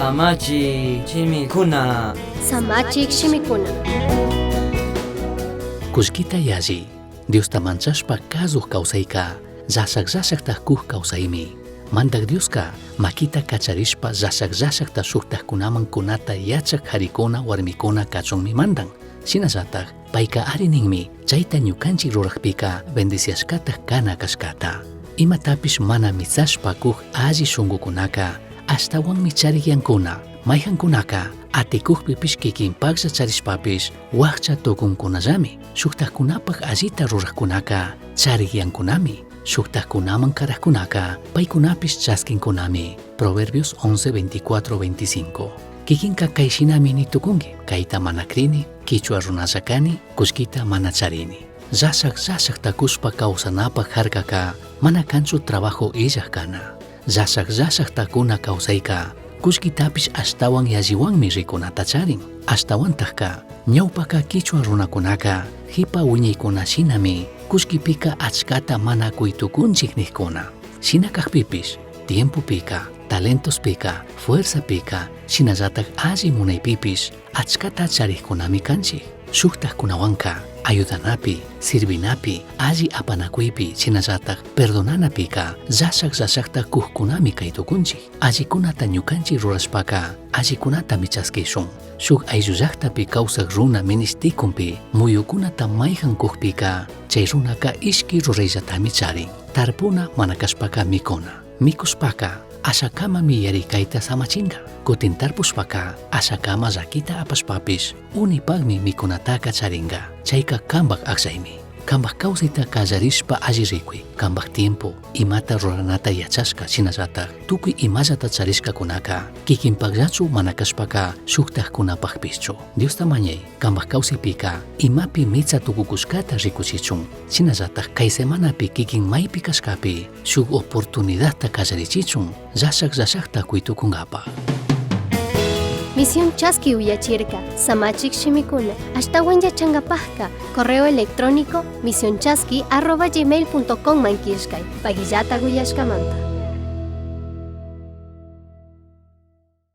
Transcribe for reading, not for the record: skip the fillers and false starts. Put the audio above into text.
Samachi chimikuna. Samachik shimikuna. Kuskita yaji, Dios tamanchashpa kazuh kawsayka, llashak kuh kawsaymi. Mandak Dioska, makita kacharishpa llashak shuktaqkunaman kunata yachak harikuna warmikuna kachunmi mandan. Shinallatak, payka arininmi, chayta ñukanchik ruraqpika bendiciashkata kana kashkata. Imatapish mana mitsashpa kuh alli shunqukunaka, ashtawanmi chariyankuna, mayjankunaka, atikuqpipish kikinpaqlla charishpapish, waqcha tukunkunallami, shuktaqkunapaq allita ruraqkunaka, chariyankunami, shuktaqkunaman karaqkunaka, paykunapish chaskinkunami. Proverbios 11:24-25. Kikinka kayshinami nitukunki, kayta mana krini, kichwa runalla kani, kuskita mana charini. Llashak takushpa kawsanapaq harkaka, mana kanchu trabajo illaq kana. Llashak takuna kawsayka, kuskitapish ashtawan yalliwanmi rikunata charin. Ashtawantaqka, ñawpaka kichwa runakunaka, hipa wiñaykunashinami, kuskipika achkata mana kuytukunchik niqkuna. Shinakaqpipish, tiempupika, talentospika, fuerzapika, shinallatak alli munaypipish, achkata chariqkunami kanchik. Shuktaqkunawanka, ayudanapi, sirvinapi, alli apanakuypi, shinallatak perdonanapika, llashakta kuhkunami kaytukunchik. Allikunata ñukanchik rurashpaka, allikunata michaskishun. Shuk ayllullaqtapi kawsaq runa ministikunpi, muyukunata mayjan kuhpika, chay runaka ishki rurayllatami charin. Tarpuna mana kashpaka mikuna. Mikushpaka, ashakama miyarikayta samachinga. Kutin tarpushpaka, ashakama llakita apashpapish, unipagmi mikunataka charinga. Chayka kambak aqsaymi. Kambak kawsayta kallarishpa alli rikuy. Kambak tiempo, imata ruranata yachashka shinallatak, tukuy imallata charishkakunaka, kikinpaqllachu mana kashpaka, shuktaqkunapaqpischu. Diosta mañay, kambak kawsaypika, imapi mitsa tukukushkata rikuchichun. Shinallatak kay semanapi kikin maypi kashkapi, shuk oportunidadta kallarichichun, llashakta kuytukunkapa. Misión Chasqui Uyachirka, Samachik Shimikuna, ashtawan yachangapajka, correo electrónico misionchasqui@gmail.com mankishkay, pagillata guyashkamanta.